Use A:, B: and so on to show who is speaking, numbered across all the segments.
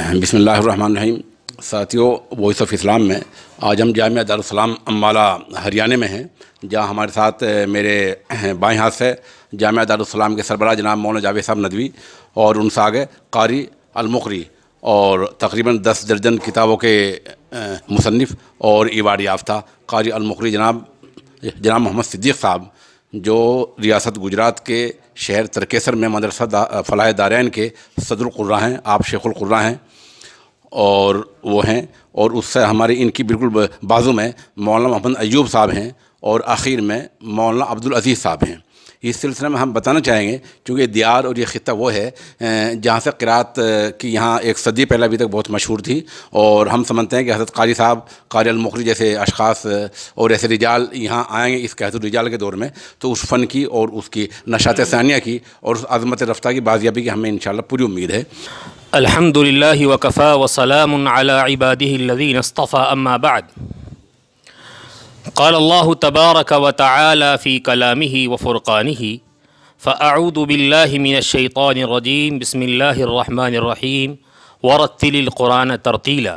A: बिस्मिल्लाहिर्रहमानिर्रहीम। साथियों, voice of Islam में आज हम जामिया दारुल सलाम अम्बाला हरियाणा में हैं, जहां हमारे साथ मेरे बाएं हाथ से जामिया दारुल सलाम के सरबराह जनाब मौलाना जावेद साहब नदवी और उनसे आगे कारी अल-मुक़री और तकरीबन 10 दर्जन किताबों के मुसन्निफ़ और इवाड याफ्ता कारी अल-मुक़री जनाब मोहम्मद सिद्दीक़ साहब, जो रियासत गुजरात के शहर तरकेसर में मदरसा फलाह दारैन के सदरुल क़ुर्रा हैं। आप शेखुल क़ुर्रा हैं और वो हैं, और उससे हमारे इनकी बिल्कुल बाजू में मौलाना मोहम्मद अय्यूब साहब हैं और आखिर में मौलाना अब्दुल अज़ीज़ साहब हैं। इस सिलसिले में हम बताना चाहेंगे, क्योंकि दियार और ये ख़ित्ता वो है जहाँ से क़िरात की यहाँ एक सदी पहले अभी तक बहुत मशहूर थी, और हम समझते हैं कि हज़रत कारी साहब, कारी अल-मुक़री जैसे अशख़ास और ऐसे रिजाल यहाँ आएँगे इस कहतुर रिजाल के दौर में, तो उस फ़न की और उसकी नशात सानिया की और उस अज़मत रफ़्ता की बाज़ियाबी की हमें इंशाअल्लाह पूरी उम्मीद है।
B: अल्हम्दुलिल्लाहि व कफ़ा व सलामुन अला इबादिहिल्लज़ीना इस्तफ़ा अम्मा बअद। क़ाल अल्लाहु तबारक व तआला फ़ी कलामिही व फ़ुरक़ानिही फ़अऊज़ु बिल्लाहि मिनश्शैतानिर्रजीम बिस्मिल्लाहिर्रहमानिर्रहीम वरत्तिलिल क़ुरान तरतीला।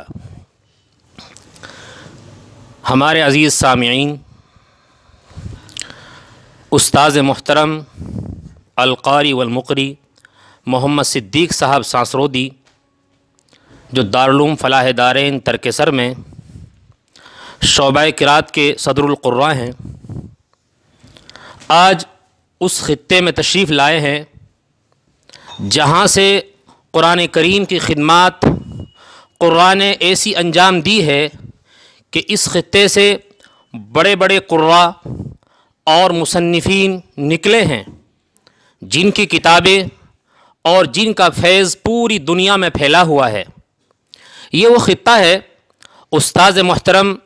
B: हमारे अज़ीज़ सामिईन, उस्ताज़ मुहतरम अल-क़ारी वल-मुक़री मोहम्मद सिद्दीक़ साहब सांसरोदी, जो दारुल फलाह दारैन तरकेसर में शोबा क़िरात के सदरुल क़ुर्रा हैं, आज उस ख़ित्ते में तशरीफ़ लाए हैं जहाँ से क़ुरान करीम की ख़िदमत क़ुर्रा ने ऐसी अंजाम दी है कि इस ख़ित्ते से बड़े बड़े क़ुर्रा और मुसन्निफ़ीन निकले हैं, जिनकी किताबें और जिनका फैज़ पूरी दुनिया में फैला हुआ है। ये वो ख़ित्ता है। उस्ताज़ मुहतरम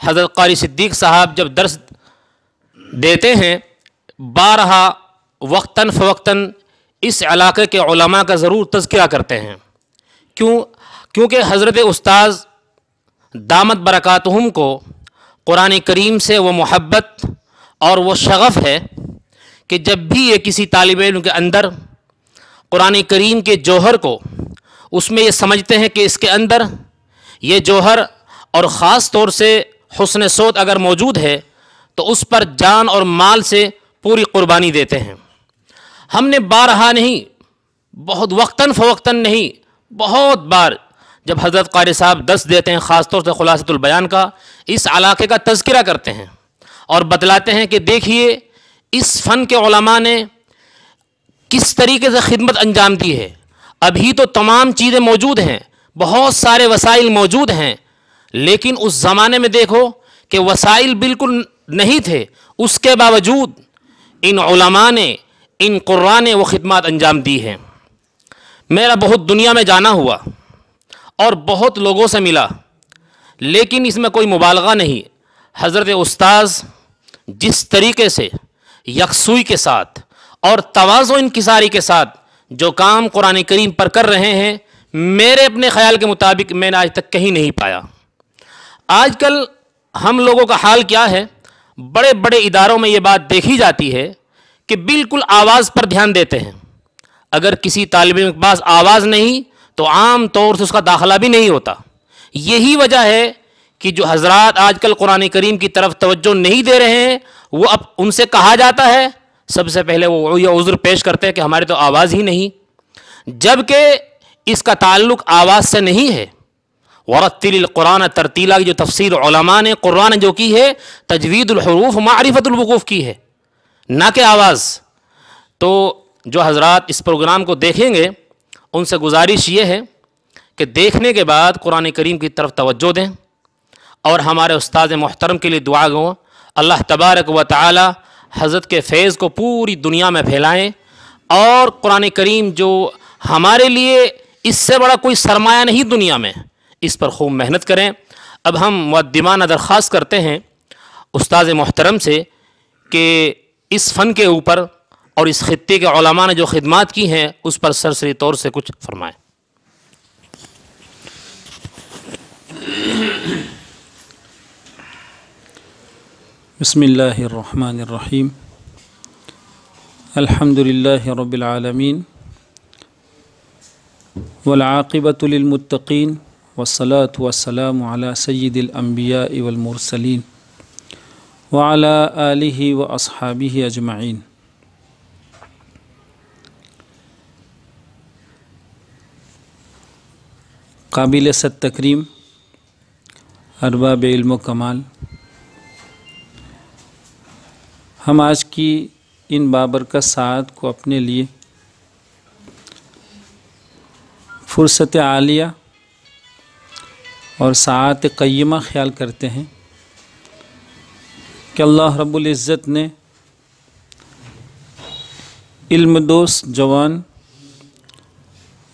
B: हज़रत क़ारी सिद्दीक़ साहब जब दर्स देते हैं, बारहा वक्तन फ़वक्तन इस इलाक़े के उलमा का ज़रूर तज़किरा करते हैं। क्योंकि हज़रत उस्ताज़ दामत बरकातुहुम को क़ुरान करीम से वो मोहब्बत और वो शग़फ़ है कि जब भी ये किसी तालिब इल्म के अंदर क़ुरान करीम के जौहर को, उसमें ये समझते हैं कि इसके अंदर ये जौहर और ख़ास तौर से हुस्न सोत अगर मौजूद है, तो उस पर जान और माल से पूरी क़ुरबानी देते हैं। हमने बारहा नहीं, बहुत वक्तन फ़वक्तन नहीं, बहुत बार जब हज़रत क़ारी साहब दर्स देते हैं, ख़ास तौर से ख़ुलासतुल बयान का, इस इलाक़े का तज़किरा करते हैं और बतलाते हैं कि देखिए इस फ़न के उलमा ने किस तरीके से खिदमत अंजाम दी है। अभी तो तमाम चीज़ें मौजूद हैं, बहुत सारे वसाइल मौजूद हैं, लेकिन उस ज़माने में देखो कि वसाइल बिल्कुल नहीं थे, उसके बावजूद इन उलमा ने, इन क़ुर्रा ने वो खिदमत अंजाम दी है। मेरा बहुत दुनिया में जाना हुआ और बहुत लोगों से मिला, लेकिन इसमें कोई मुबालगा नहीं। हज़रत उस्ताज़ जिस तरीके से यकसुई के साथ और तवाज़ो इनकिसारी के साथ जो काम क़ुरान करीम पर कर रहे हैं, मेरे अपने ख़याल के मुताबिक मैंने आज तक कहीं नहीं पाया। आजकल हम लोगों का हाल क्या है, बड़े बड़े इदारों में ये बात देखी जाती है कि बिल्कुल आवाज़ पर ध्यान देते हैं। अगर किसी तालिब इल्म के पास आवाज़ नहीं तो आम तौर से उसका दाखिला भी नहीं होता। यही वजह है कि जो हज़रात आजकल क़ुरान करीम की तरफ तवज्जो नहीं दे रहे हैं, वो अब उनसे कहा जाता है, सबसे पहले वो ये उज़्र पेश करते हैं कि हमारी तो आवाज़ ही नहीं, जबकि इसका ताल्लुक़ आवाज़ से नहीं है। वरत्तिलिल क़ुरान तरतीला की जो तफसीर उलमा ने क़ुरान जो की है, तजवीदुल हुरूफ मारिफतुल वुक़ूफ़ की है, ना कि आवाज़। तो जो हज़रात इस प्रोग्राम को देखेंगे, उनसे गुजारिश ये है कि देखने के बाद क़ुरान करीम की तरफ तवज्जो दें और हमारे उस्ताद मोहतरम के लिए दुआ गो, अल्लाह तबारक व तआला हज़रत के फैज़ को पूरी दुनिया में फैलाएँ, और क़ुरान करीम जो हमारे लिए इससे बड़ा कोई सरमाया नहीं दुनिया में, इस पर खूब मेहनत करें। अब हम मुक़द्दिमाना दरख्वास्त करते हैं उस्ताद मोहतरम से कि इस फ़न के ऊपर और इस ख़ित्ते के उलमा ने जो खिदमत की हैं, उस पर सरसरी तौर से कुछ फरमाएँ।
C: बिस्मिल्लाहिर्रहमानिर्रहीम। अल्हम्दुलिल्लाहि रब्बिल आलमीन वल्आक़िबतु लिल्मुत्तक़ीन वस्सलातु वस्सलामु अला सय्यिदिल अंबिया वल मुरसलीन व अला आलिहि व अस्हाबिहि अजमईन। काबिल सत तकरीम अरबाब इल्म कमाल, हम आज की इन बाबरकत साआत को अपने लिए फ़ुर्सत आलिया और साआत क़य्यमा ख़्याल करते हैं कि अल्लाह रब्बुल इज़्ज़त ने इल्मदोस जवान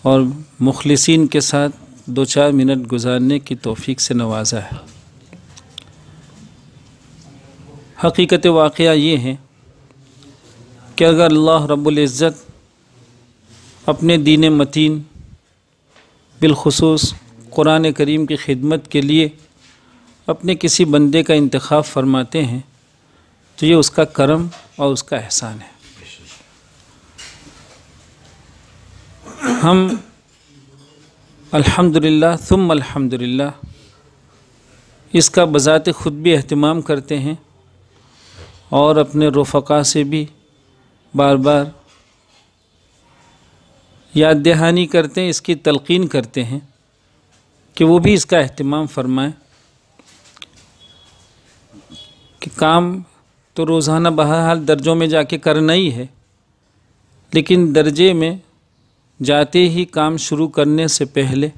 C: और मुखलिसीन के साथ 2-4 मिनट गुजारने की तौफ़ीक से नवाजा है। हकीकत वाक़या ये है कि अगर अल्लाह रब्बुल इज़्ज़त अपने दीन मतीन बिलखुसूस कुरान करीम की खिदमत के लिए अपने किसी बंदे का इंतखाब फरमाते हैं तो ये उसका करम और उसका एहसान है। हम अल्हम्दुलिल्लाह सुम्मा अल्हम्दुलिल्लाह इसका बज़ात ख़ुद भी एहतिमाम करते हैं और अपने रफ़क़ा से भी बार बार याद दहानी करते हैं, इसकी तलक़ीन करते हैं कि वो भी इसका एहतिमाम फरमाएं कि काम तो रोज़ाना बहरहाल दर्जों में जाके करना ही है, लेकिन दर्जे में जाते ही काम शुरू करने से पहले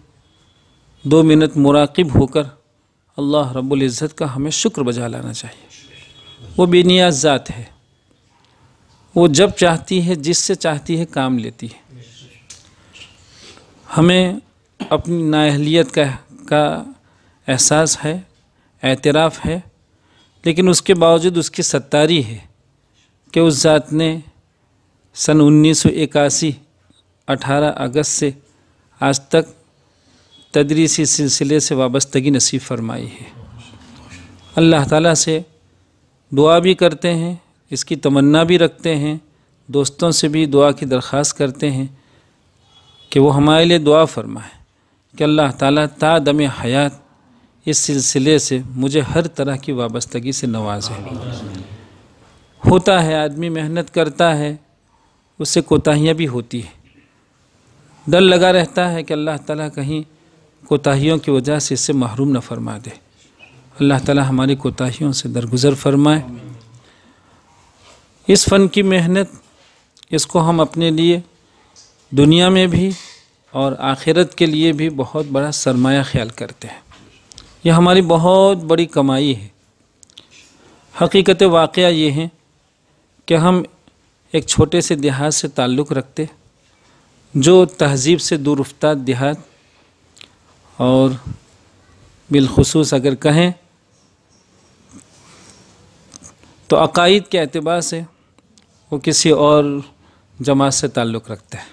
C: 2 मिनट मुराक़िब होकर अल्लाह रब्बुल इज़्ज़त का हमें शुक्र बजा लाना चाहिए। वो बेनियाज़ ज़ात है, वो जब चाहती है जिससे चाहती है काम लेती है। हमें अपनी नाअहलियत का एहसास है, एतराफ़ है, लेकिन उसके बावजूद उसकी सत्तारी है कि उस ज़ात ने सन 1981 18 अगस्त से आज तक तदरीसी सिलसिले से वाबस्तगी नसीब फरमाई है। अल्लाह ताला से दुआ भी करते हैं, इसकी तमन्ना भी रखते हैं, दोस्तों से भी दुआ की दरख्वास्त करते हैं कि वो हमारे लिए दुआ फरमाए कि अल्लाह ताला ता दम हयात इस सिलसिले से मुझे हर तरह की वाबस्तगी से नवाजे। होता है, आदमी मेहनत करता है, उससे कोताहियाँ भी होती है, डर लगा रहता है कि अल्लाह ताला कहीं कोताहियों की वजह से इससे महरूम न फरमा दे। अल्लाह ताला हमारी कोताहियों से दरगुज़र फरमाए। इस फ़न की मेहनत, इसको हम अपने लिए दुनिया में भी और आखिरत के लिए भी बहुत बड़ा सरमाया ख्याल करते हैं। यह हमारी बहुत बड़ी कमाई है। हकीकत वाक़या ये है कि हम एक छोटे से देहात से ताल्लुक़ रखते, जो तहज़ीब से दूर उफ्ताद देहात, और बिलखुसूस अगर कहें तो अक़ाइद के एतबार से वो किसी और जमात से ताल्लुक़ रखता है।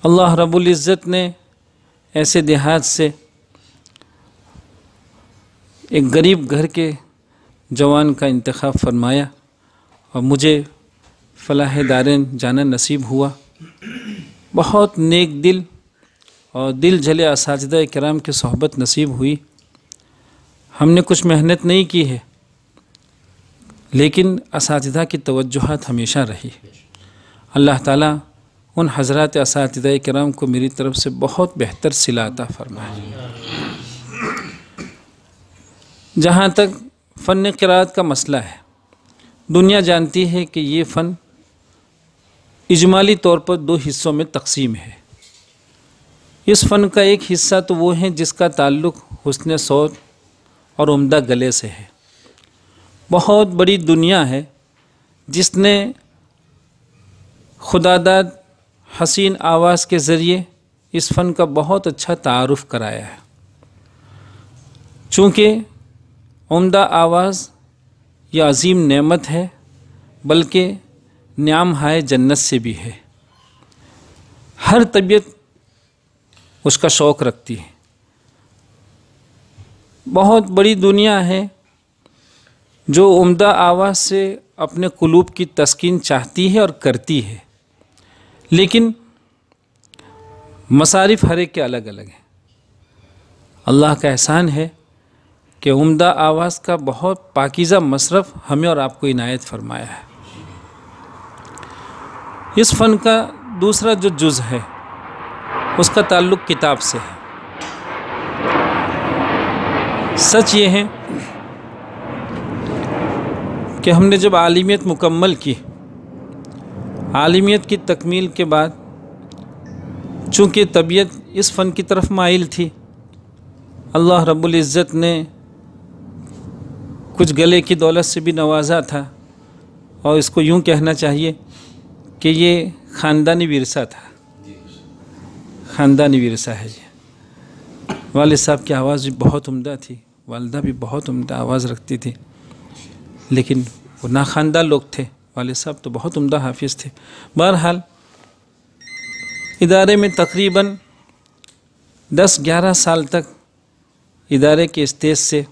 C: अल्लाह रब्बुल इज़्ज़त ने ऐसे देहात से एक गरीब घर के जवान का इंतखाब फरमाया और मुझे फ़लाह दारैन जाना नसीब हुआ। बहुत नेक दिल और दिल जले असातिज़ा किराम की सोहबत नसीब हुई। हमने कुछ मेहनत नहीं की है, लेकिन असातिज़ा की तवज्जुहात हमेशा रही। अल्लाह ताला उन हज़रात असातिज़ा किराम को मेरी तरफ़ से बहुत बेहतर सिला अता फरमाए। जहाँ तक फ़न क़िराअत का मसला है, दुनिया जानती है कि ये फ़न इजमाली तौर पर 2 हिस्सों में तक़सीम है। इस फ़न का एक हिस्सा तो वो है जिसका ताल्लुक़ हुस्न सौत और उम्दा गले से है। बहुत बड़ी दुनिया है जिसने खुदादाद हसीन आवाज़ के ज़रिए इस फ़न का बहुत अच्छा तारुफ़ कराया है। चूँकि उम्दा आवाज़ यह अज़ीम नेमत है, बल्कि न्याम हाय जन्नत से भी है। हर तबीयत उसका शौक़ रखती है। बहुत बड़ी दुनिया है जो उम्दा आवाज़ से अपने कुलूब की तस्कीन चाहती है और करती है, लेकिन मसारिफ हर एक के अलग अलग हैं। अल्लाह का एहसान है कि उम्दा आवाज़ का बहुत पाकीज़ा मसरफ़ हमें और आपको इनायत फरमाया है। इस फ़न का दूसरा जो जुज़ है उसका ताल्लुक़ किताब से है। सच ये है कि हमने जब आलिमियत मुकम्मल की, आलिमियत की तकमील के बाद चूँकि तबीयत इस फ़न की तरफ माइल थी, अल्लाह रब्बुल इज़्ज़त ने कुछ गले की दौलत से भी नवाजा था, और इसको यूँ कहना चाहिए कि ये ख़ानदानी विरसा था, ख़ानदानी विरसा है ये। वालिद साहब की आवाज़ भी बहुत उम्दा थी, वालिदा भी बहुत उम्दा आवाज़ रखती थी, लेकिन वो ना ख़ानदान लोग थे। वालिद साहब तो बहुत उम्दा हाफिज़ थे। बहरहाल इदारे में तकरीबन 10-11 साल तक इदारे के स्टेज से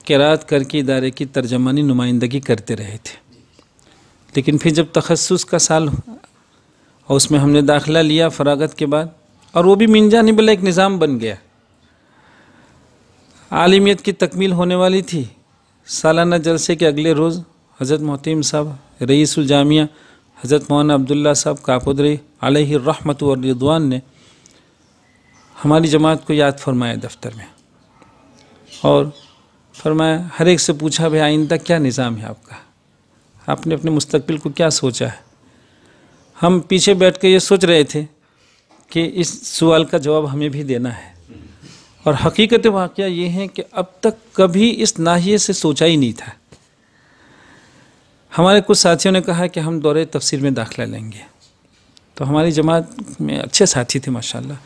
C: क़िराअत करके इदारे की तर्जमानी नुमाइंदगी करते रहे थे। लेकिन फिर जब तखस्सुस का साल और उसमें हमने दाखिला लिया फ़रागत के बाद, और वो भी मिन जानिबिल्लाह एक निज़ाम बन गया। आलिमियत की तकमील होने वाली थी। सालाना जलसे के अगले रोज़ हज़रत मोहतम साहब रईसुल जामिया हज़रत मौलाना अब्दुल्ला साहब कापुदरी अलैहि रहमत व रिदवान ने हमारी जमात को याद फरमाया दफ्तर में, और फरमाया, हर एक से पूछा, भाई आइंदा क्या निज़ाम है आपका, आपने अपने मुस्तकबिल को क्या सोचा है। हम पीछे बैठ के ये सोच रहे थे कि इस सवाल का जवाब हमें भी देना है, और हकीकत वाक़या ये है कि अब तक कभी इस नाहिए से सोचा ही नहीं था। हमारे कुछ साथियों ने कहा कि हम दौरे तफसीर में दाखिला लेंगे, तो हमारी जमात में अच्छे साथी थे माशाल्लाह,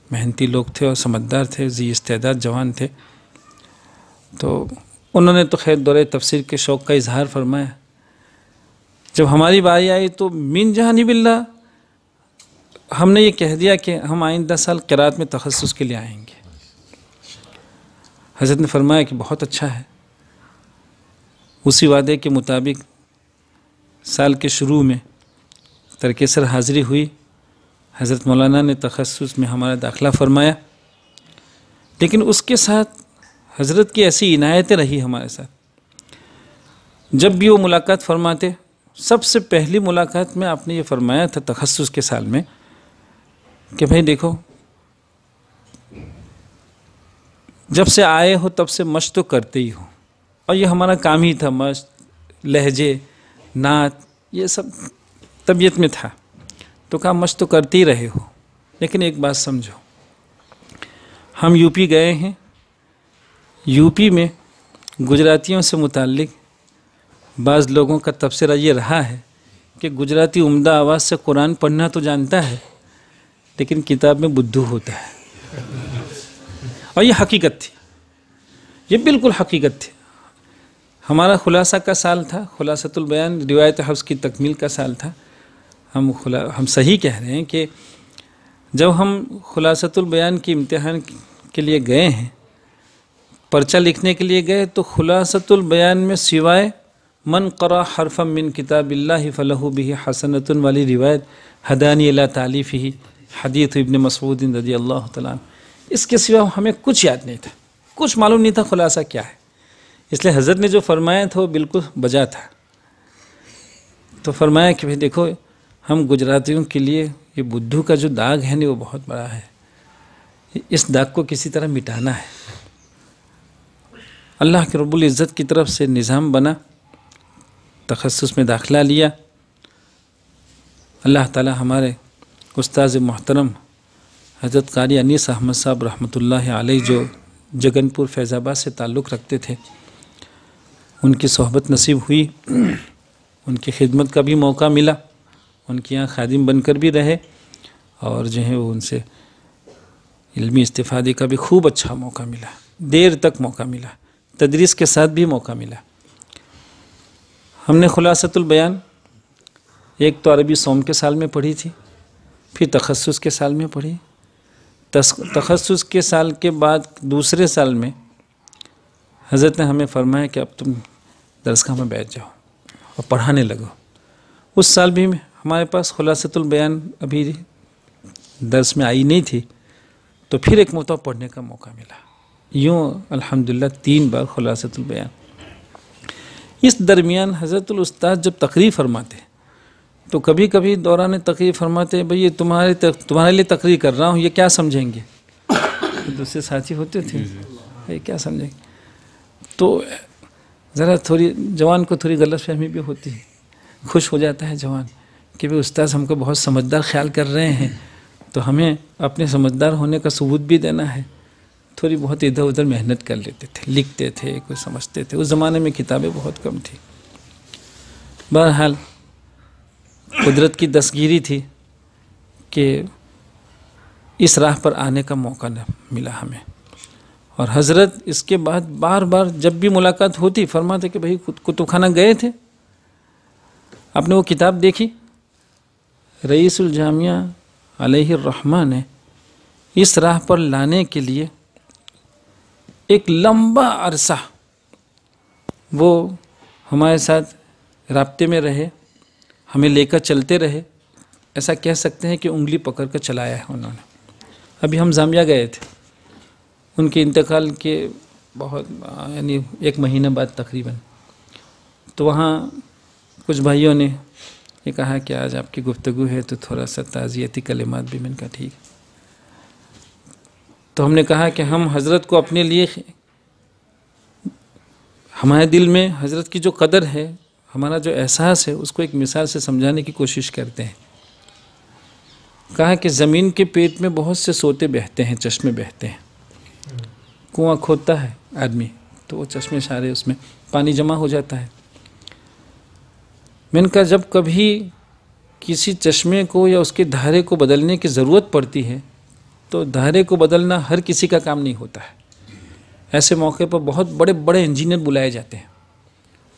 C: मेहनती लोग थे और समझदार थे, जी इस्तेदाद जवान थे। तो उन्होंने तो खैर दौरे तफसीर के शौक़ का इजहार फरमाया। जब हमारी बारी आई तो मिन जानिबिल्लाह हमने ये कह दिया कि हम आइंदा साल क़िराअत में तखस्सुस के लिए आएंगे। हज़रत ने फरमाया कि बहुत अच्छा है। उसी वादे के मुताबिक साल के शुरू में तरकेसर हाज़िरी हुई। हज़रत मौलाना ने तखस्सुस में हमारा दाखिला फरमाया, लेकिन उसके साथ हज़रत की ऐसी इनायतें रही हमारे साथ। जब भी वो मुलाकात फरमाते, सबसे पहली मुलाकात में आपने ये फरमाया था तखस्सुस के साल में कि भाई देखो, जब से आए हो तब से मश्क तो करते ही हो, और ये हमारा काम ही था, मश्क, लहजे, नात, ये सब तबीयत में था। तो कहा मश्क तो करते ही रहे हो, लेकिन एक बात समझो, हम यूपी गए हैं, यूपी में गुजरातियों से मुताल्लिक बाज़ लोगों का तबसरा ये रहा है कि गुजराती उम्दा आवाज़ से कुरान पढ़ना तो जानता है, लेकिन किताब में बुद्धू होता है। और ये हकीकत थी, ये बिल्कुल हकीकत थी। हमारा खुलासा का साल था, खुलासतुल बयान रिवायत हफ्स की तकमील का साल था। हम सही कह रहे हैं कि जब हम खुलासतुल बयान की इम्तिहान के लिए गए हैं, पर्चा लिखने के लिए गए, तो खुलासतुल बयान में सिवाय मन क़रा हरफ़म मिन किताबिल्लाहि फ़लहु बिही हसनतुन वाली रिवायत हदानी इला तालीफ़िही हदीथ इब्न मसऊद रज़ियल्लाहु तआला, इसके सिवा हमें कुछ याद नहीं था, कुछ मालूम नहीं था खुलासा क्या है। इसलिए हज़रत ने जो फरमाया था वो बिल्कुल बजा था। तो फरमाया कि भाई देखो, हम गुजरातियों के लिए ये बुद्धू का जो दाग है ना, वो बहुत बड़ा है, इस दाग को किसी तरह मिटाना है। अल्लाह के रब्बुल इज़्ज़त की तरफ से निज़ाम बना, तखस्सुस में दाखिला लिया। अल्लाह ताला हमारे उस्ताद मोहतरम हज़रत कारी अनीस अहमद साहब रहमतुल्लाह अलैह, जो जगनपुर फैज़ाबाद से ताल्लुक़ रखते थे, उनकी सोहबत नसीब हुई, उनकी खिदमत का भी मौका मिला, उनके यहाँ खादिम बनकर भी रहे, और जो है वो उनसे इल्मी इस्तिफ़ादे का भी खूब अच्छा मौका मिला, देर तक मौका मिला, तदरीस के साथ भी मौका मिला। हमने खुलासतुल बयान एक तो अरबी सोम के साल में पढ़ी थी, फिर तखस्सुस के साल में पढ़ी। तखस्सुस के साल के बाद दूसरे साल में हज़रत ने हमें फरमाया कि अब तुम दरसगाह में बैठ जाओ और पढ़ाने लगो। उस साल भी हमारे पास खुलासतुल बयान अभी दर्स में आई नहीं थी, तो फिर एक मरतबा पढ़ने का मौका मिला। यूँ अल्हम्दुलिल्लाह 3 बार खुलासतुल बयान। इस दरमियान हज़रतुल उस्ताद जब तकरीर फरमाते तो कभी कभी दौरान तकरीर फरमाते, भाई ये तुम्हारे लिए तकरीर कर रहा हूँ, ये क्या समझेंगे। तो दूसरे साथी होते थे, भाई क्या समझेंगे। तो ज़रा थोड़ी जवान को थोड़ी गलतफहमी भी होती है, खुश हो जाता है जवान कि भाई उस्ताद हमको बहुत समझदार ख्याल कर रहे हैं, तो हमें अपने समझदार होने का सबूत भी देना है। थोड़ी बहुत इधर उधर मेहनत कर लेते थे, लिखते थे, कुछ समझते थे। उस ज़माने में किताबें बहुत कम थी। बहरहाल कुदरत की दस्तगिरी थी कि इस राह पर आने का मौका न मिला हमें। और हज़रत इसके बाद बार बार जब भी मुलाकात होती फरमाते कि भाई कुतुबखाना गए थे, आपने वो किताब देखी। रईसुल जामिया अलैहिर रहमा ने इस राह पर लाने के लिए एक लंबा अरसा वो हमारे साथ राब्ते में रहे, हमें लेकर चलते रहे। ऐसा कह सकते हैं कि उंगली पकड़ कर चलाया है उन्होंने। अभी हम जामिया गए थे, उनके इंतकाल के बहुत यानी 1 महीने बाद तकरीबन। तो वहाँ कुछ भाइयों ने ये कहा कि आज आपकी गुफ्तगू है तो थोड़ा सा ताज़ियती कलिमात भी। मैंने कहा ठीक। तो हमने कहा कि हम हज़रत को अपने लिए, हमारे दिल में हज़रत की जो कदर है, हमारा जो एहसास है, उसको एक मिसाल से समझाने की कोशिश करते हैं। कहा कि ज़मीन के पेट में बहुत से सोते बहते हैं, चश्मे बहते हैं। कुआं खोदता है आदमी तो वो चश्मे सारे उसमें पानी जमा हो जाता है। मैंने कहा जब कभी किसी चश्मे को या उसके धारे को बदलने की ज़रूरत पड़ती है तो धारे को बदलना हर किसी का काम नहीं होता है। ऐसे मौके पर बहुत बड़े बड़े इंजीनियर बुलाए जाते हैं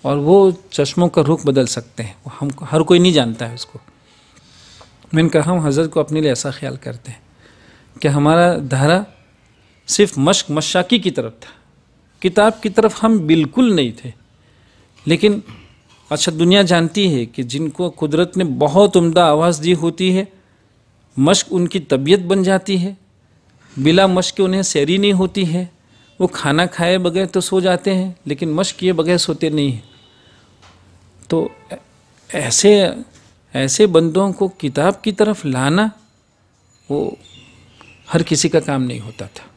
C: और वो चश्मों का रुख बदल सकते हैं। हम हर कोई नहीं जानता है उसको। मैंने कहा हम हज़रत को अपने लिए ऐसा ख्याल करते हैं कि हमारा धारा सिर्फ मश्क मशाकी की तरफ था, किताब की तरफ हम बिल्कुल नहीं थे। लेकिन अच्छा दुनिया जानती है कि जिनको कुदरत ने बहुत उम्दा आवाज़ दी होती है, मश्क उनकी तबीयत बन जाती है। बिला मश्क के उन्हें सैरी नहीं होती है। वो खाना खाए बगैर तो सो जाते हैं, लेकिन मश्क किए बगैर सोते नहीं हैं। तो ऐसे बंदों को किताब की तरफ लाना वो हर किसी का काम नहीं होता था।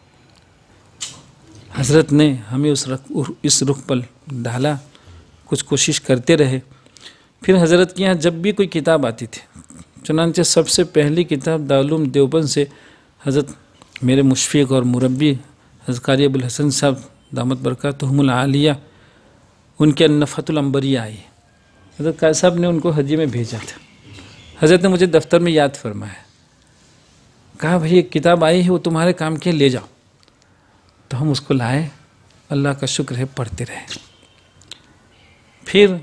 C: हज़रत ने हमें इस रुख पर डाला, कुछ कोशिश करते रहे। फिर हज़रत के यहाँ जब भी कोई किताब आती थी, चुनांचे सबसे पहली किताब दारुल देवबंद से हज़रत मेरे मुशफ़िक़ और मुरब्बी हज़रत क़ारी अबुल हसन साहब दामत बरकातुहुमुल आलिया, उनके नफ़हतुल अंबरिया आई। हज़रत क़ारी साहब ने उनको हदिये में भेजा था। हज़रत ने मुझे दफ्तर में याद फरमाया, कहा भाई एक किताब आई है, वो तुम्हारे काम के, ले जाओ। तो हम उसको लाए, अल्लाह का शुक्र है पढ़ते रहे। फिर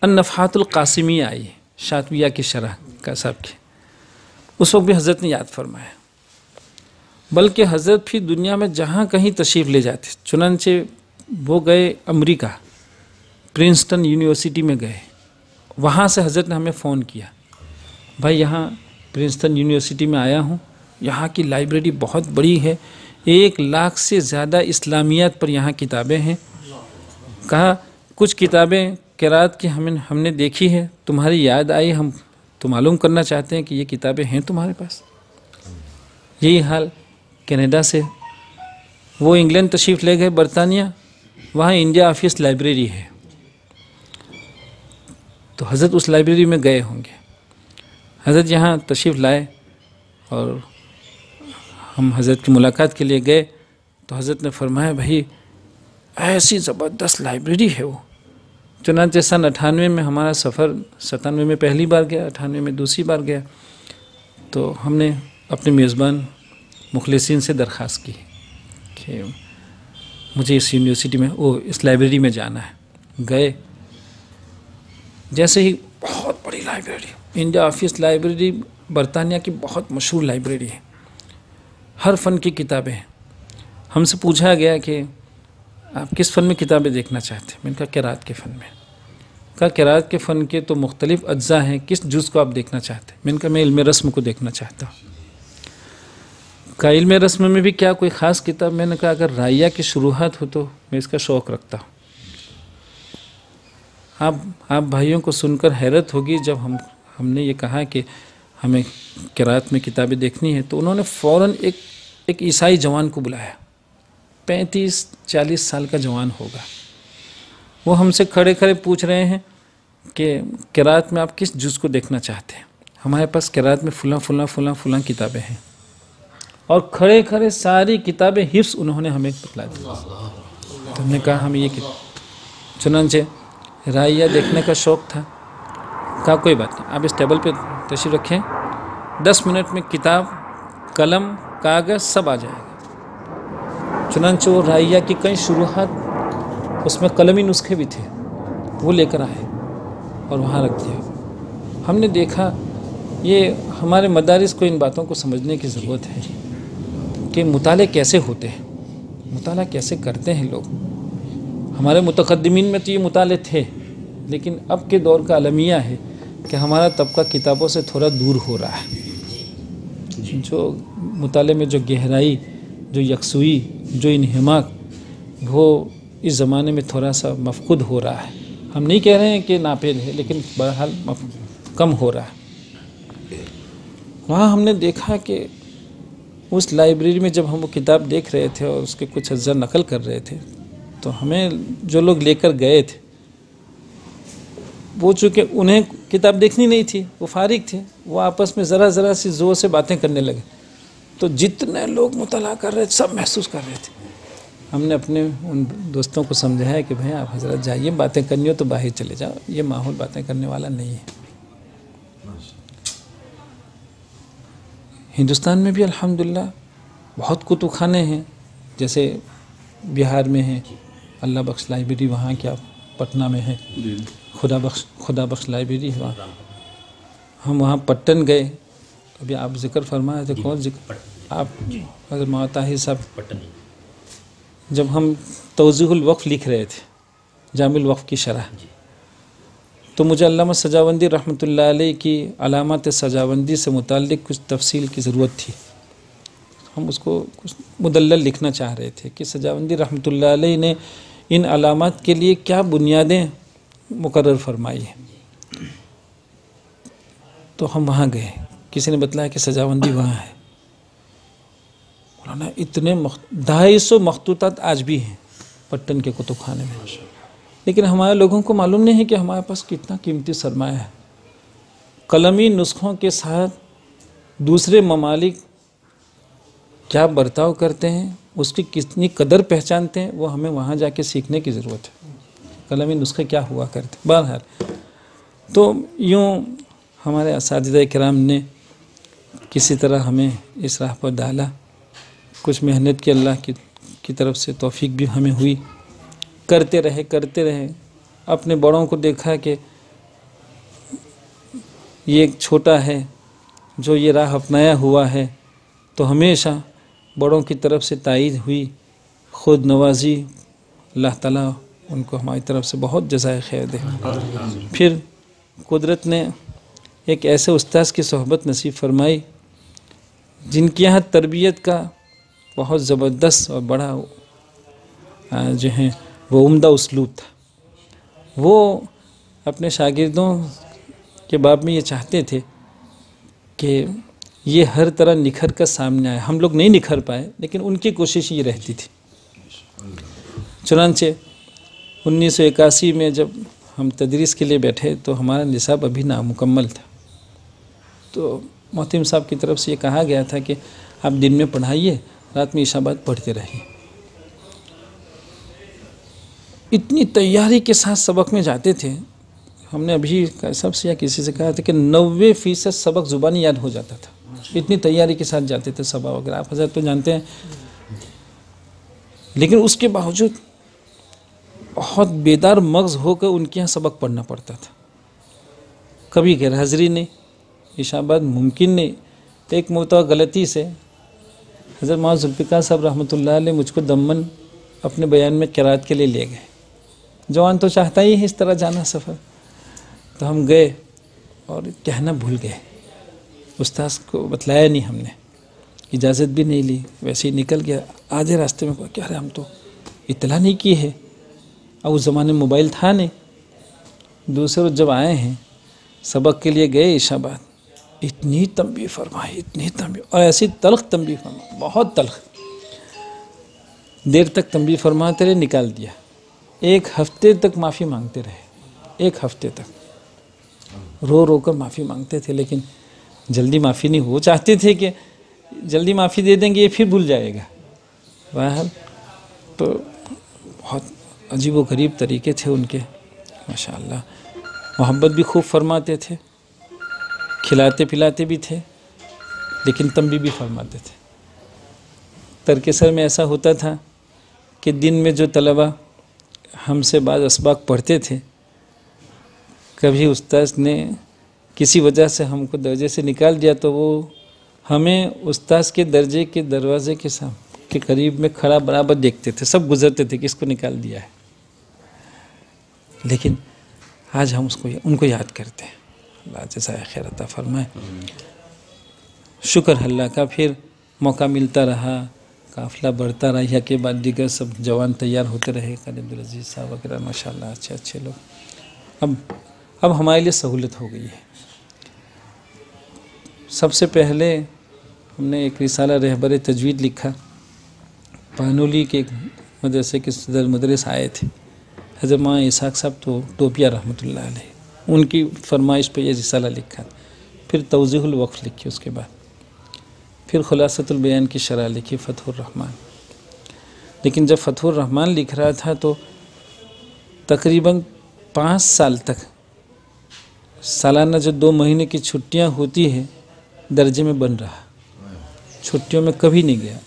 C: अन-नफ़हातुल क़ासिमिया आई, शातविया की शरह का साहब की, उस वक्त भी हज़रत ने याद फरमाया। बल्कि हज़रत फिर दुनिया में जहाँ कहीं तशरीफ़ ले जाते, चुनांचे वो गए अमेरिका, प्रिंसटन यूनिवर्सिटी में गए। वहाँ से हज़रत ने हमें फ़ोन किया, भाई यहाँ प्रिंसटन यूनिवर्सिटी में आया हूँ, यहाँ की लाइब्रेरी बहुत बड़ी है, 1 लाख से ज़्यादा इस्लामियात पर यहाँ किताबें हैं। कहा कुछ किताबें क़िराअत की हमने देखी है, तुम्हारी याद आई, हम तो मालूम करना चाहते हैं कि ये किताबें हैं तुम्हारे पास। यही हाल कनाडा से, वो इंग्लैंड तशरीफ़ ले गए, बरतानिया, वहाँ इंडिया ऑफिस लाइब्रेरी है। तो हज़रत उस लाइब्रेरी में गए होंगे। हज़रत यहाँ तशरीफ़ लाए और हम हज़रत की मुलाकात के लिए गए तो हज़रत ने फरमाया, भाई ऐसी ज़बरदस्त लाइब्रेरी है वो। चुनांचे सन 98 में हमारा सफ़र, 97 में पहली बार गया, 98 में दूसरी बार गया। तो हमने अपने मेज़बान मुखलिसीन से दरख्वास्त की कि मुझे इस यूनिवर्सिटी में, इस लाइब्रेरी में जाना है। गए, जैसे ही बहुत बड़ी लाइब्रेरी, इंडिया ऑफिस लाइब्रेरी बरतानिया की बहुत मशहूर लाइब्रेरी है, हर फ़न की किताबें हैं। हमसे पूछा गया कि आप किस फ़न में किताबें देखना चाहते हैं। मैंने कहा क़िराअत के फ़न में। कहा क़िराअत के फ़न के तो मुख्तलिफ़ अज्जा हैं, किस जुज़ को आप देखना चाहते हैं। मैंने कहा मैं इल्म रस्म को देखना चाहता हूँ। का इल्म रस्म में भी क्या कोई ख़ास किताब? मैंने कहा अगर राइया की शुरुआत हो तो मैं इसका शौक़ रखता हूँ। आप भाइयों को सुनकर हैरत होगी, जब हमने ये कहा कि हमें क़िराअत में किताबें देखनी है, तो उन्होंने फ़ौरन एक ईसाई जवान को बुलाया, 35-40 साल का जवान होगा। वो हमसे खड़े खड़े पूछ रहे हैं कि क़िराअत में आप किस जुज़ को देखना चाहते हैं? हमारे पास क़िराअत में फलां किताबें हैं, और खड़े खड़े सारी किताबें हिफ्स उन्होंने हमें बतला दी। तो हमने कहा हमें ये चुनांचे राइया देखने का शौक़ था। कहा कोई बात नहीं, आप इस टेबल पे तशरीफ़ रखें, 10 मिनट में किताब, कलम, कागज़ सब आ जाएगा। चुनांचे वो राइया की कई शुरुआत, उसमें कलमी नुस्खे भी थे, वो लेकर आए और वहाँ रख दिया। हमने देखा ये हमारे मदारिस को इन बातों को समझने की ज़रूरत है कि मुताले कैसे होते हैं, मुताला कैसे करते हैं लोग। हमारे मुतक़द्दिमीन में तो ये मुताले थे, लेकिन अब के दौर का अलमिया है कि हमारा तबका किताबों से थोड़ा दूर हो रहा है। जो मुताले में जो गहराई, जो यकसुई, जो इन्हिमाक, वो इस ज़माने में थोड़ा सा मफक़ूद हो रहा है। हम नहीं कह रहे हैं कि नापेद है, लेकिन बहरहाल कम हो रहा है। वहाँ हमने देखा कि उस लाइब्रेरी में जब हम वो किताब देख रहे थे और उसके कुछ अज्जा नकल कर रहे थे, तो हमें जो लोग लेकर गए थे वो चूँकि उन्हें किताब देखनी नहीं थी, वो फारिग थे, वो आपस में ज़रा सी ज़ोर से बातें करने लगे। तो जितने लोग मुताला कर रहे थे सब महसूस कर रहे थे। हमने अपने उन दोस्तों को समझाया कि भाई आप हज़रत जाइए, बातें करनी हो तो बाहर चले जाओ, ये माहौल बातें करने वाला नहीं है। हिंदुस्तान में भी अल्हम्दुलिल्लाह बहुत कुतुबखाने हैं, जैसे बिहार में है अल्लाह बख्श लाइब्रेरी, वहाँ क्या पटना में है खुदा बख्श लाइब्रेरी है वहाँ। हम वहाँ पट्टन गए, अभी आप जिक्र फरमाए थे, कौन जिक्र? आप हज़रत मौलाना ताहिर साहब, जब हम तौज़ीहुल वक़्फ़ लिख रहे थे, जामिल वक़्फ़ की शरह, तो मुझे अल्लामा सजावंदी रहमतुल्लाह अलैह की अलामत सजावंदी से मुताल्लिक़ कुछ तफसील की ज़रूरत थी। हम उसको कुछ मुदल्लल लिखना चाह रहे थे कि सजावंदी रहमतुल्लाह अलैह ने इन अलामत के लिए क्या बुनियादें मुकर्रर फरमाई हैं। तो हम वहाँ गए, किसी ने बताया कि सजावंदी वहाँ है। मौलाना इतने 250 मखतूतात आज भी हैं पट्टन के कुतुबखाने में, लेकिन हमारे लोगों को मालूम नहीं है कि हमारे पास कितना कीमती सरमाया है। कलमी नुस्खों के साथ दूसरे ममालिक क्या बर्ताव करते हैं, उसकी कितनी कदर पहचानते हैं, वो हमें वहाँ जाके सीखने की ज़रूरत है। कलमी नुस्खे क्या हुआ करते। बहरहाल तो यूँ हमारे असातिज़ा किराम ने किसी तरह हमें इस राह पर डाला, कुछ मेहनत की अल्लाह की तरफ से तौफीक भी हमें हुई, करते रहे। अपने बड़ों को देखा कि ये एक छोटा है जो ये राह अपनाया हुआ है, तो हमेशा बड़ों की तरफ से तायीद हुई, खुद नवाजी, अल्लाह ताला उनको हमारी तरफ से बहुत जज़ाए खैर दे। फिर कुदरत ने एक ऐसे उस्ताद की सोहबत नसीब फरमाई जिनके यहाँ तरबियत का बहुत ज़बरदस्त और बड़ा जो है वो उम्दा उसलूब था। वो अपने शागिर्दों के बाब में ये चाहते थे कि ये हर तरह निखर कर सामने आए। हम लोग नहीं निखर पाए, लेकिन उनकी कोशिश ये रहती थी। चुनांचे 1981 में जब हम तदरीस के लिए बैठे तो हमारा निसाब अभी नामुकम्मल था। तो मोहतिम साहब की तरफ से ये कहा गया था कि आप दिन में पढ़ाइए, रात में इशा बाद पढ़ते रहिए। इतनी तैयारी के साथ सबक में जाते थे। हमने अभी सबसे या किसी से कहा था कि 90% सबक ज़ुबानी याद हो जाता था, इतनी तैयारी के साथ जाते थे सबा वगैरह, आप हज़रत तो जानते हैं। लेकिन उसके बावजूद बहुत बेदार मग़ज़ होकर उनके यहाँ सबक पढ़ना पड़ता था। कभी गैर हाज़िरी नहीं, इशाबाद मुमकिन नहीं। एक मरतबा गलती से हज़रत मौलाना जुल्फ़िकार साहब रहमतुल्लाह अलैह मुझको दमन अपने बयान में क़िराअत के लिए ले गए। जवान तो चाहता ही है इस तरह जाना सफ़र। तो हम गए और कहना भूल गए, उस्ताद को बतलाया नहीं हमने। इजाज़त भी नहीं ली, वैसे ही निकल गया। आधे रास्ते में क्या रहे, हम तो इत्तला नहीं की है, और उस ज़माने में मोबाइल था नहीं। दूसरे रोज़ जब आए हैं, सबक के लिए गए ईशा बाद, इतनी तंबीह फरमाई, इतनी तंबीह, और ऐसी तल्ख तंबीह फरमाई, बहुत तल्ख, देर तक तंबीह फरमाते रहे, निकाल दिया। 1 हफ्ते तक माफ़ी मांगते रहे, 1 हफ्ते तक रो रो कर माफ़ी मांगते थे, लेकिन जल्दी माफ़ी नहीं, वो चाहते थे कि जल्दी माफ़ी दे देंगे ये फिर भूल जाएगा। बहरहाल तो बहुत अजीब व गरीब तरीके थे उनके, माशाअल्लाह। मोहब्बत भी खूब फरमाते थे, खिलाते पिलाते भी थे, लेकिन तंबीह भी फरमाते थे। तरकेसर में ऐसा होता था कि दिन में जो तलबा हमसे बाद असबाक पढ़ते थे, कभी उस्ताद ने किसी वजह से हमको दर्जे से निकाल दिया तो वो हमें उस्ताद के दर्जे के दरवाजे के करीब में खड़ा बराबर देखते थे, सब गुजरते थे कि इसको निकाल दिया है। लेकिन आज हम उनको याद करते हैं। अल्लाह जज़ाए खैर अता फरमाए। शुक्र अल्लाह का, फिर मौका मिलता रहा, काफ़िला बढ़ता रहा, या के बाद दीगर सब जवान तैयार होते रहे, अब्दुल अजीज़ साहब वगैरह, माशाअल्लाह अच्छे अच्छे लोग। अब हमारे लिए सहूलत हो गई है। सबसे पहले हमने एक रिसाला रहबर तजवीद लिखा, पानोली के मदरसे के सदर मदरस आए थे हज़रत मौलाना इसाक साहब तो टोपिया रहमतुल्लाह अलैह, उनकी फरमाइश पे ये रिसाला लिखा। फिर तौज़ीहुल वक़्फ़ लिखी, उसके बाद फिर खुलासतुल बयान की शरह लिखी, फ़तहुर रहमान। लेकिन जब फ़तहुर रहमान लिख रहा था तो तकरीबन 5 साल तक सालाना जो 2 महीने की छुट्टियां होती है दर्जे में बन रहा, छुट्टियों में कभी नहीं गया।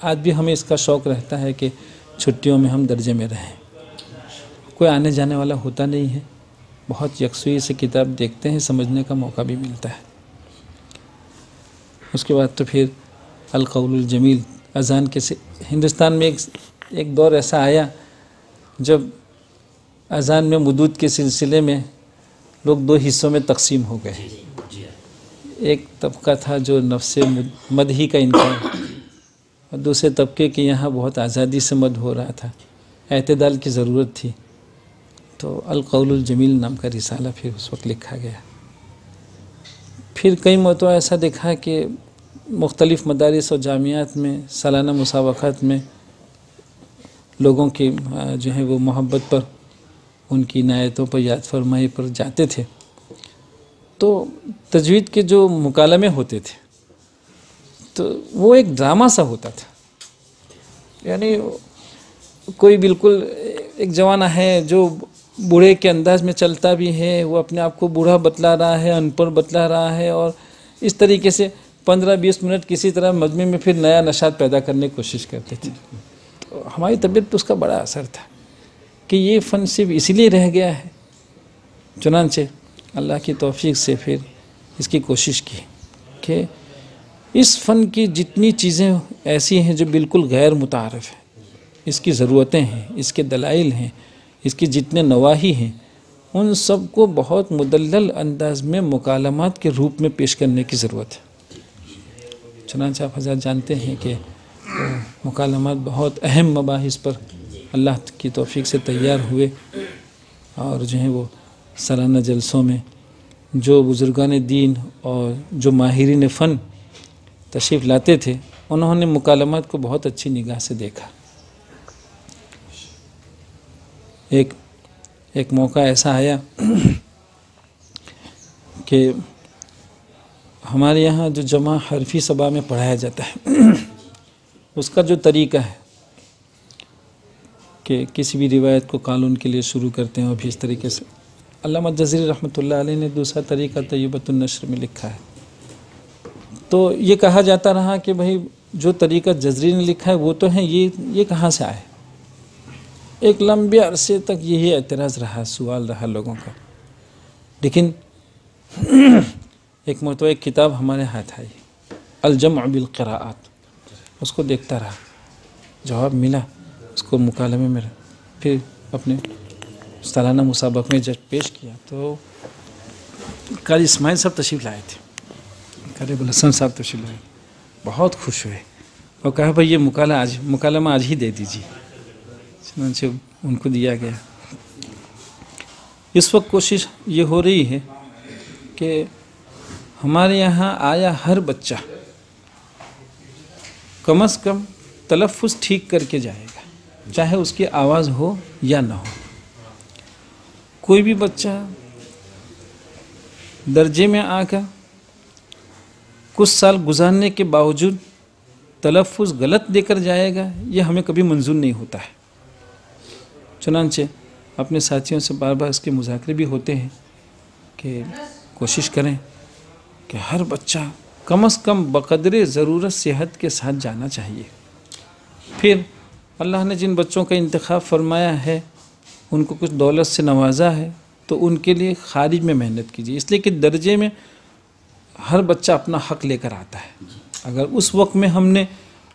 C: आज भी हमें इसका शौक़ रहता है कि छुट्टियों में हम दर्जे में रहें, कोई आने जाने वाला होता नहीं है, बहुत यकसुई से किताब देखते हैं, समझने का मौका भी मिलता है। उसके बाद तो फिर अल-क़ौलुल जमील अज़ान के से हिंदुस्तान में एक दौर ऐसा आया जब अज़ान में मुदूद के सिलसिले में लोग 2 हिस्सों में तकसीम हो गए। एक तबका था जो नफ्से मदही का इनकार, और दूसरे तबके के यहाँ बहुत आज़ादी से मद हो रहा था, एतदाल की ज़रूरत थी। तो अल-क़ौलुल जमील नाम का रिसाला फिर उस वक्त लिखा गया। फिर कई मौक़ों ऐसा देखा कि मुख्तलिफ़ मदारिस और जामियात में सालाना मुसावक़ात में लोगों की जो है वो मोहब्बत पर, उनकी इनायतों पर, याद फरमाई पर जाते थे। तो तजवीद के जो मुकालमे होते थे तो वो एक ड्रामा सा होता था, यानी कोई बिल्कुल एक जवाना है जो बूढ़े के अंदाज में चलता भी है, वो अपने आप को बूढ़ा बतला रहा है, अनपढ़ बतला रहा है, और इस तरीके से 15-20 मिनट किसी तरह मजमे में फिर नया नशात पैदा करने की कोशिश करते थे। तो हमारी तबीयत पर उसका बड़ा असर था कि ये फ़न सिर्फ इसीलिए रह गया है। चुनांचे अल्लाह की तौफीक से फिर इसकी कोशिश की कि इस फ़न की जितनी चीज़ें ऐसी हैं जो बिल्कुल गैर मुतारफ़ है, इसकी ज़रूरतें हैं, इसके दलाइल हैं, इसके जितने नवाही हैं, उन सब को बहुत मुदल्लल अंदाज में मुकालमात के रूप में पेश करने की ज़रूरत है। चुनांचे आप हज़रात जानते हैं कि मुकालमात बहुत अहम मबाहिस पर अल्लाह की तौफीक से तैयार हुए, और जो है वो सालाना जलसों में जो बुज़ुर्गान दीन और जो माहिरीन फ़न तशरीफ़ लाते थे, उन्होंने मुकालमात को बहुत अच्छी निगाह से देखा। एक मौका ऐसा आया कि हमारे यहाँ जो जमा हरफी सभा में पढ़ाया जाता है उसका जो तरीक़ा है कि किसी भी रिवायत को कानून के लिए शुरू करते हैं, और भी इस तरीके से अल्लामा जज़री रहमतुल्लाह अलैह ने दूसरा तरीक़ा तय्यबतुन नश्र में लिखा है। तो ये कहा जाता रहा कि भाई जो तरीक़ा जज़री ने लिखा है वो तो है, ये कहाँ से आए। एक लंबे अरसे तक यही एतराज़ रहा, सवाल रहा लोगों का। लेकिन एक मरतबा एक किताब हमारे हाथ आई, अल-जम्अ बिल क़िराआत, उसको देखता रहा, जवाब मिला, उसको मुकालमे में फिर अपने सालाना मुसाबक़ में जब पेश किया तो कारी इस्माइल साहब तशरीफ़ लाए थे, कारी बुल हसन साहब तशरीफ़ लाए। बहुत खुश हुए और कहा भाई ये मुकालमा आज ही दे दीजिए। चुनांचे उनको दिया गया। इस वक्त कोशिश ये हो रही है कि हमारे यहाँ आया हर बच्चा कम से कम तलफ़्फ़ुज़ ठीक करके जाएगा, चाहे उसकी आवाज़ हो या ना हो। कोई भी बच्चा दर्जे में आकर कुछ साल गुजारने के बावजूद तलफ़्फ़ुज़ गलत देकर जाएगा, यह हमें कभी मंजूर नहीं होता है। चुनांचे अपने साथियों से बार बार इसके मुज़ाकरे भी होते हैं कि कोशिश करें कि हर बच्चा कम से कम बक़द्रे ज़रूरत सेहत के साथ जाना चाहिए। फिर अल्लाह ने जिन बच्चों का इंतखाब फरमाया है, उनको कुछ दौलत से नवाजा है, तो उनके लिए खारिज में मेहनत कीजिए, इसलिए कि दर्जे में हर बच्चा अपना हक़ लेकर आता है। अगर उस वक्त में हमने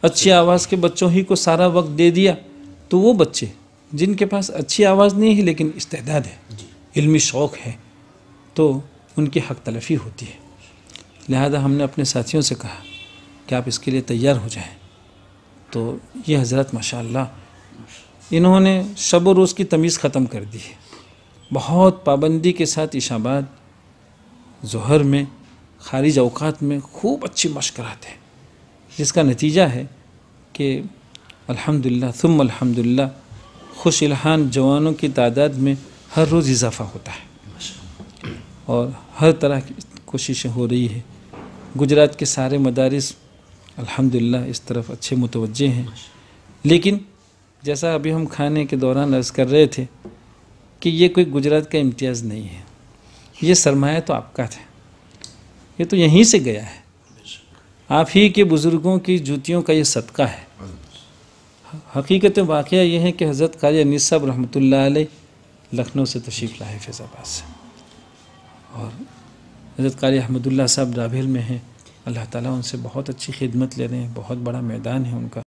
C: अच्छी आवाज़ के बच्चों ही को सारा वक्त दे दिया, तो वो बच्चे जिनके पास अच्छी आवाज़ नहीं है लेकिन इस्तेदाद है, इल्मी शौक़ है, तो उनकी हक़ तलफ़ी होती है। लिहाजा हमने अपने साथियों से कहा कि आप इसके लिए तैयार हो जाएं। तो ये हज़रत माशाअल्लाह इन्होंने शब व रोज़ की तमीज़ ख़त्म कर दी है। बहुत पाबंदी के साथ इशाबाद ज़ोहर में खारिज औक़ात में खूब अच्छी मशक़ कराते हैं, जिसका नतीजा है कि अल्हम्दुलिल्लाह सुम्मा अल्हम्दुलिल्लाह खुश इल्हान जवानों की तादाद में हर रोज़ इजाफ़ा होता है और हर तरह की कोशिशें हो रही है। गुजरात के सारे मदारिस अल्हम्दुलिल्लाह इस तरफ अच्छे मुतवज्जे हैं। लेकिन जैसा अभी हम खाने के दौरान अर्ज़ कर रहे थे कि ये कोई गुजरात का इम्तियाज़ नहीं है, ये सरमाया तो आपका था, ये तो यहीं से गया है, आप ही के बुज़ुर्गों की जूतियों का ये सदका है। हकीकत वाक़या ये है कि हज़रत क़ारी अनीस साहब रहमतुल्लाह अलैह लखनऊ से तशरीफ़ लाए फैज़ाबाद से, और हज़रत क़ारी अहमदुल्लाह साहब राभेल में हैं। अल्लाह ताला उनसे बहुत अच्छी खिदमत ले रहे हैं, बहुत बड़ा मैदान है उनका।